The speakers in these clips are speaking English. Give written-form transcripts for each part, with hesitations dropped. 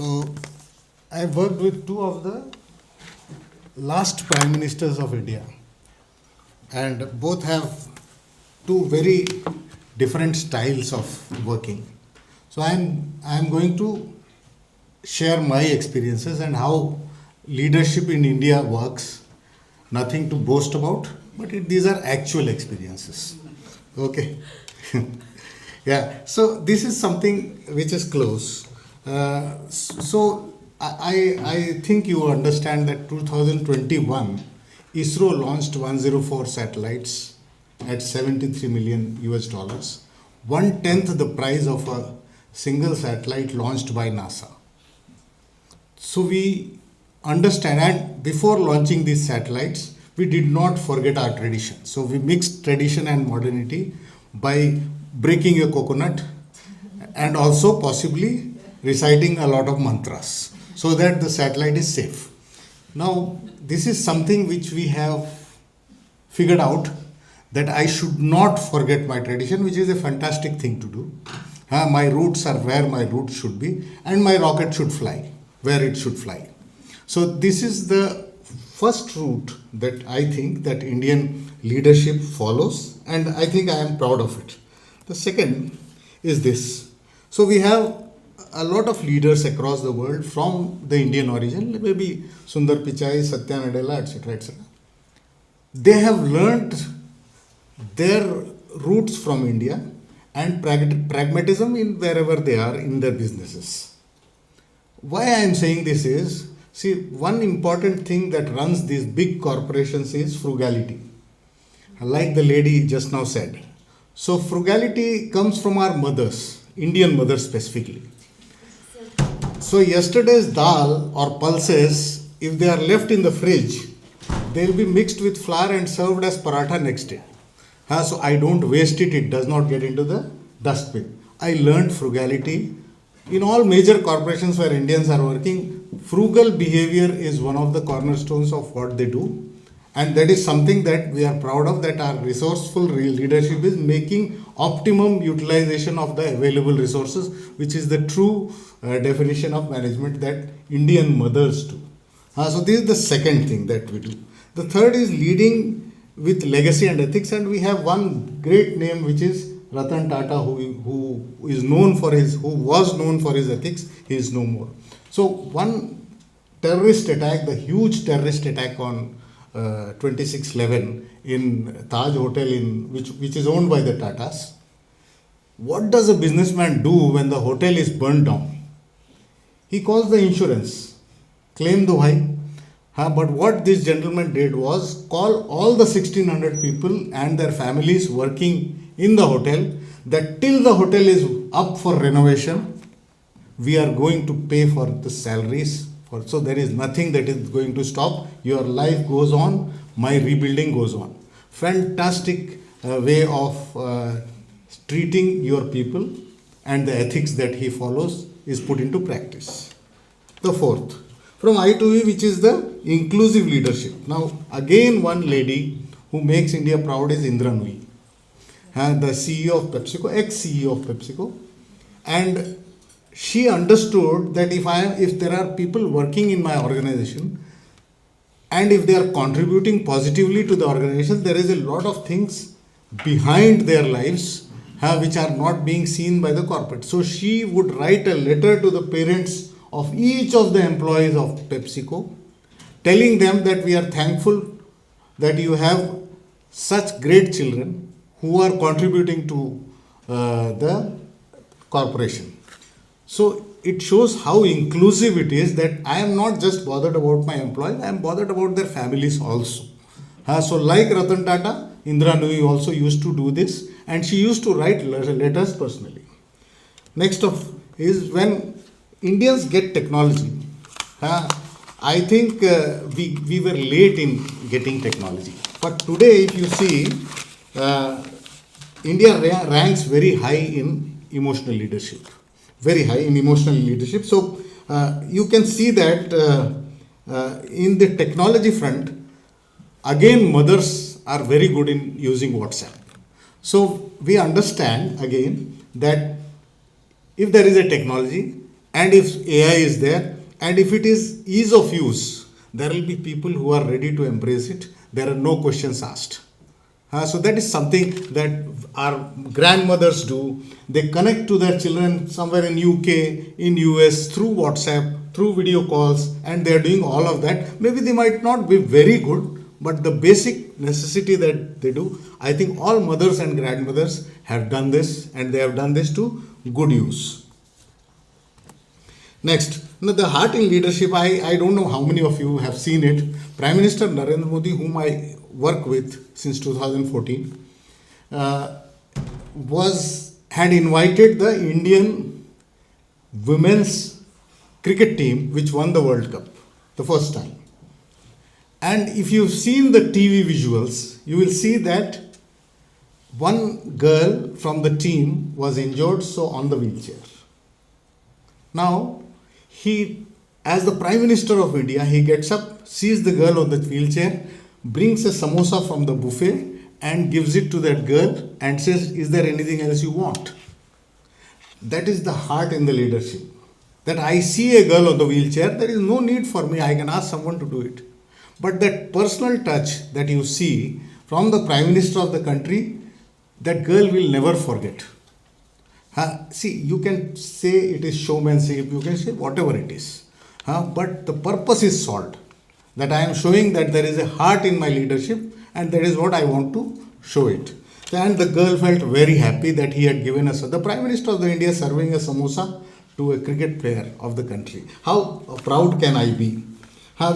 So I worked with two of the last prime ministers of India, and both have two very different styles of working. So I'm going to share my experiences and how leadership in India works. Nothing to boast about, but these are actual experiences. Okay. Yeah. So this is something which is close. So I think you understand that 2021 ISRO launched 104 satellites at 73 million US dollars, one tenth the price of a single satellite launched by NASA. So we understand, and before launching these satellites, we did not forget our tradition. So we mixed tradition and modernity by breaking a coconut and also possibly reciting a lot of mantras so that the satellite is safe. Now, this is something which we have figured out, that I should not forget my tradition, which is a fantastic thing to do. My roots are where my roots should be, and my rocket should fly where it should fly. So this is the first route that I think that Indian leadership follows, and I think I am proud of it. The second is this. So we have a lot of leaders across the world from the Indian origin, maybe Sundar Pichai, Satya Nadella, etc., etc. They have learnt their roots from India and pragmatism in wherever they are in their businesses. Why I am saying this is, see, one important thing that runs these big corporations is frugality, like the lady just now said. So frugality comes from our mothers, Indian mothers specifically. So yesterday's dal or pulses, if they are left in the fridge, they will be mixed with flour and served as paratha next day. So I don't waste it, it does not get into the dustbin. I learned frugality. In all major corporations where Indians are working, frugal behavior is one of the cornerstones of what they do. And that is something that we are proud of, that our resourceful leadership is making optimum utilization of the available resources, which is the true definition of management that Indian mothers do. So this is the second thing that we do. The third is leading with legacy and ethics, and we have one great name, which is Ratan Tata, who was known for his ethics. He is no more. So one terrorist attack, the huge terrorist attack on 26/11 in Taj Hotel, which is owned by the Tatas. What does a businessman do when the hotel is burned down? He calls the insurance, claim the why. But what this gentleman did was call all the 1600 people and their families working in the hotel, that till the hotel is up for renovation, we are going to pay for the salaries. So there is nothing that is going to stop. Your life goes on, my rebuilding goes on. Fantastic way of treating your people, and the ethics that he follows is put into practice. The fourth, from I to E, which is the inclusive leadership. Now again, one lady who makes India proud is Indra Nooyi, the CEO of PepsiCo, ex-CEO of PepsiCo, and she understood that if there are people working in my organization and if they are contributing positively to the organization, there is a lot of things behind their lives which are not being seen by the corporate. So she would write a letter to the parents of each of the employees of PepsiCo, telling them that we are thankful that you have such great children who are contributing to the corporation. So it shows how inclusive it is, that I am not just bothered about my employees, I am bothered about their families also. So like Ratan Tata, Indra Nooyi also used to do this, and she used to write letters personally. Next up is when Indians get technology. I think we were late in getting technology. But today, if you see, India ranks very high in emotional leadership. Very high in emotional leadership. So you can see that in the technology front, again, mothers are very good in using WhatsApp. So we understand again that if there is a technology, And if AI is there, and if it is ease of use, there will be people who are ready to embrace it. There are no questions asked. So that is something that our grandmothers do. They connect to their children somewhere in UK, in US through WhatsApp, through video calls, and they are doing all of that. Maybe they might not be very good, but the basic necessity that they do, I think all mothers and grandmothers have done this, and they have done this to good use. Next, now the heart in leadership, I don't know how many of you have seen it. Prime Minister Narendra Modi, whom I work with since 2014, had invited the Indian women's cricket team, which won the World Cup the first time. And if you've seen the TV visuals, you will see that one girl from the team was injured, so on the wheelchair. Now, he, as the Prime Minister of India, he gets up, sees the girl on the wheelchair, brings a samosa from the buffet and gives it to that girl and says, "Is there anything else you want?" That is the heart in the leadership. That I see a girl on the wheelchair, there is no need for me, I can ask someone to do it. But that personal touch that you see from the Prime Minister of the country, that girl will never forget. See, you can say it is showmanship, you can say whatever it is. But the purpose is solved. That I am showing that there is a heart in my leadership, and that is what I want to show it. And the girl felt very happy that he had given us, the Prime Minister of the India serving a samosa to a cricket player of the country. How proud can I be?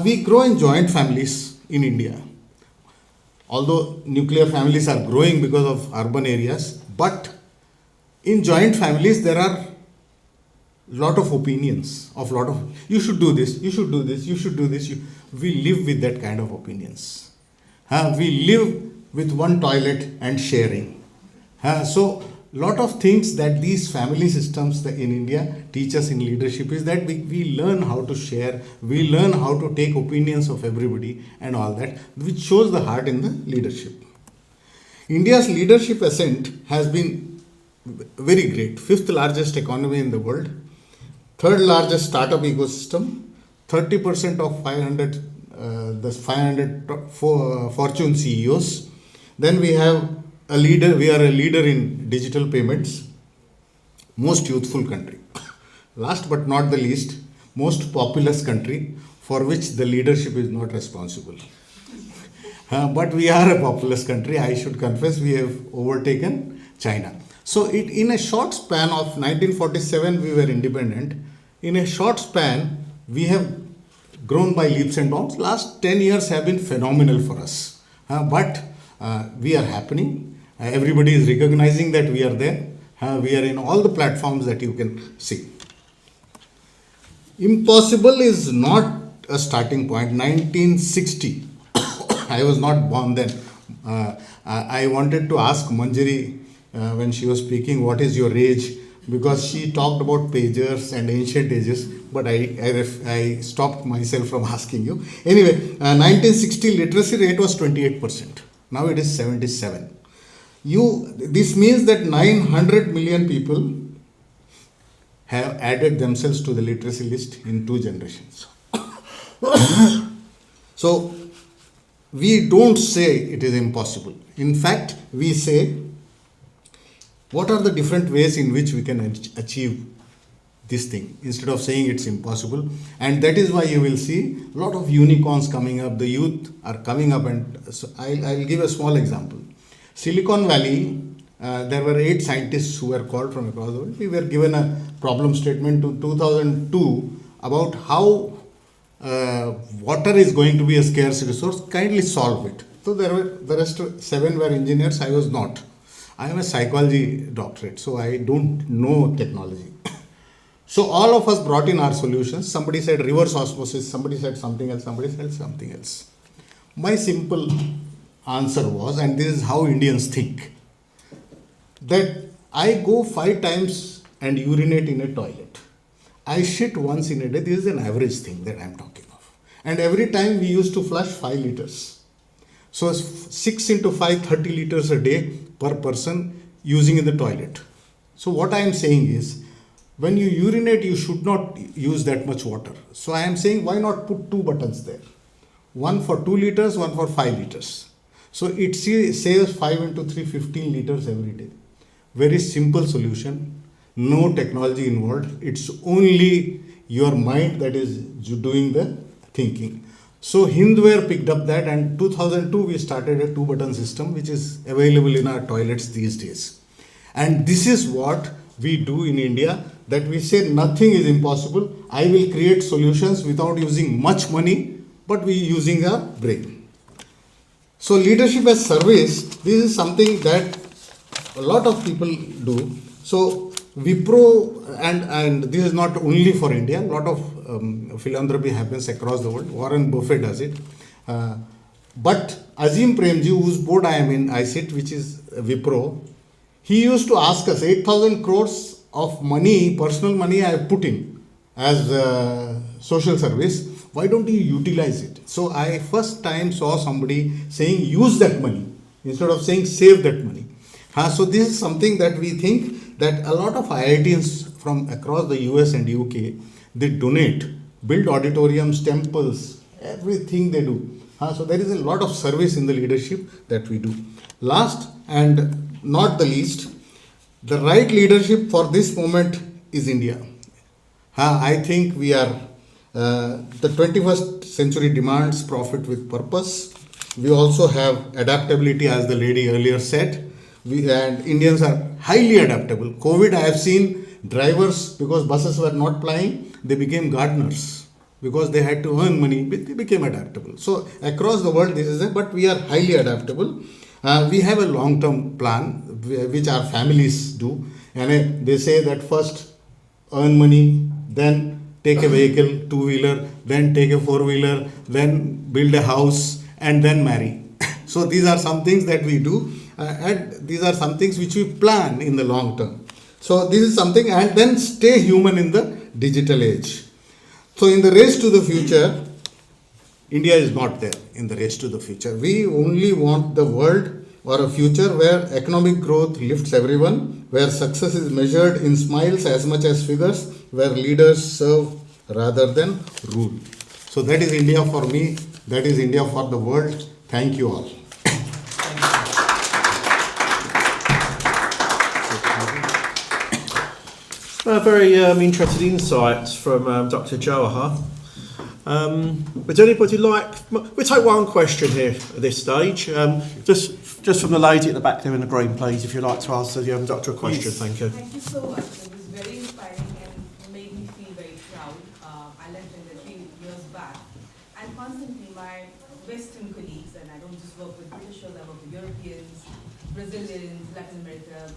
We grow in joint families in India. Although nuclear families are growing because of urban areas, but in joint families there are lot of opinions of you should do this, you should do this, you should do this. We live with that kind of opinions. We live with one toilet and sharing. So lot of things that these family systems in India teach us in leadership is that we learn how to share, we learn how to take opinions of everybody and all that, which shows the heart in the leadership. India's leadership ascent has been very great. 5th largest economy in the world, 3rd largest startup ecosystem, 30% of 500 Fortune CEOs. Then we have a leader, we are a leader in digital payments, most youthful country. Last but not the least, most populous country for which the leadership is not responsible. But we are a populous country, I should confess, we have overtaken China. So in a short span of 1947 we were independent. In a short span we have grown by leaps and bounds. Last 10 years have been phenomenal for us. But we are happening. Everybody is recognizing that we are there. We are in all the platforms that you can see. Impossible is not a starting point. 1960. I was not born then. I wanted to ask Manjari when she was speaking, what is your age? Because she talked about pagers and ancient ages, but I stopped myself from asking you. Anyway, 1960 literacy rate was 28%. Now it is 77%. This means that 900 million people have added themselves to the literacy list in 2 generations. So we don't say it is impossible. In fact, we say, what are the different ways in which we can achieve this thing, instead of saying it's impossible? And that is why you will see a lot of unicorns coming up. The youth are coming up, and so I'll give a small example. Silicon Valley, there were 8 scientists who were called from across the world. We were given a problem statement to 2002 about how water is going to be a scarce resource. Kindly solve it. So the rest 7 were engineers. I was not. I am a psychology doctorate, so I don't know technology. So all of us brought in our solutions. Somebody said reverse osmosis, somebody said something else, somebody said something else. My simple answer was, and this is how Indians think, that I go 5 times and urinate in a toilet. I shit once in a day. This is an average thing that I am talking of. And every time we used to flush 5 liters. So 6 into 5, 30 liters a day per person using in the toilet. So what I am saying is, when you urinate, you should not use that much water. So I am saying, why not put two buttons there? One for 2 liters, one for 5 liters. So it saves 5 into 3, 15 liters every day. Very simple solution, no technology involved. It's only your mind that is doing the thinking. So Hindware picked up that, and 2002 we started a 2-button system which is available in our toilets these days. And this is what we do in India, that we say nothing is impossible. I will create solutions without using much money, but we using our brain. So leadership as service, this is something that a lot of people do. So Wipro, and this is not only for India, a lot of philanthropy happens across the world. Warren Buffett does it. But Azim Premji, whose board I am in, I sit, which is Wipro, he used to ask us 8,000 crores of money, personal money I have put in as social service. Why don't you utilize it? So I first time saw somebody saying use that money instead of saying save that money. So this is something that we think that a lot of IITs from across the US and UK, they donate, build auditoriums, temples, everything they do. So there is a lot of service in the leadership that we do. Last and not the least, the right leadership for this moment is India. I think we are, the 21st century demands profit with purpose. We also have adaptability, as the lady earlier said. And Indians are highly adaptable. COVID, I have seen drivers, because buses were not plying, they became gardeners because they had to earn money, they became adaptable. So across the world this is it, but we are highly adaptable. We have a long-term plan which our families do, and they say that first earn money, then take a vehicle, 2-wheeler, then take a 4-wheeler, then build a house, and then marry. So these are some things that we do, and these are some things which we plan in the long term. So this is something, and then stay human in the digital age. So in the race to the future, India is not there in the race to the future. We only want the world or a future where economic growth lifts everyone, where success is measured in smiles as much as figures, where leaders serve rather than rule. So that is India for me, that is India for the world. Thank you all. Very interesting insights from Dr. Jawahar. Would anybody like? We'll take one question here at this stage. Just from the lady at the back there in the green, please, if you'd like to ask the doctor a question. Please. Thank you. Thank you so much. It was very inspiring and made me feel very proud. I left India 3 years back, and constantly my Western colleagues, and I don't just work with British, I work with Europeans, Brazilians, Latin America.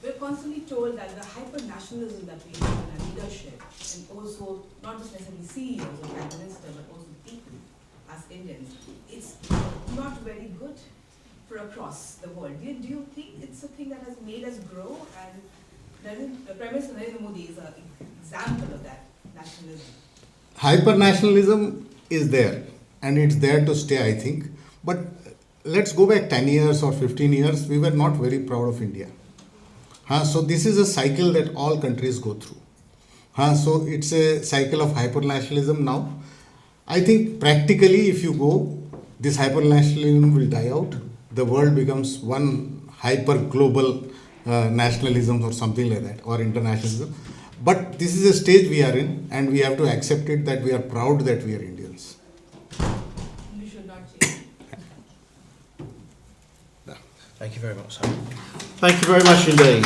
We're constantly told that the hyper-nationalism that we have in our leadership, and also not just necessarily CEOs or Prime Minister, but also people as Indians, it's not very good for across the world. Do you think it's a thing that has made us grow? And the Prime Minister Narendra Modi is an example of that nationalism. Hyper-nationalism is there, and it's there to stay, I think. But let's go back 10 years or 15 years, we were not very proud of India. So this is a cycle that all countries go through. So it's a cycle of hyper-nationalism now. I think practically if you go, this hyper-nationalism will die out. The world becomes one hyper-global nationalism or something like that, or internationalism. But this is a stage we are in, and we have to accept it that we are proud that we are Indians. We should not change. Thank you very much, sir. Thank you very much indeed.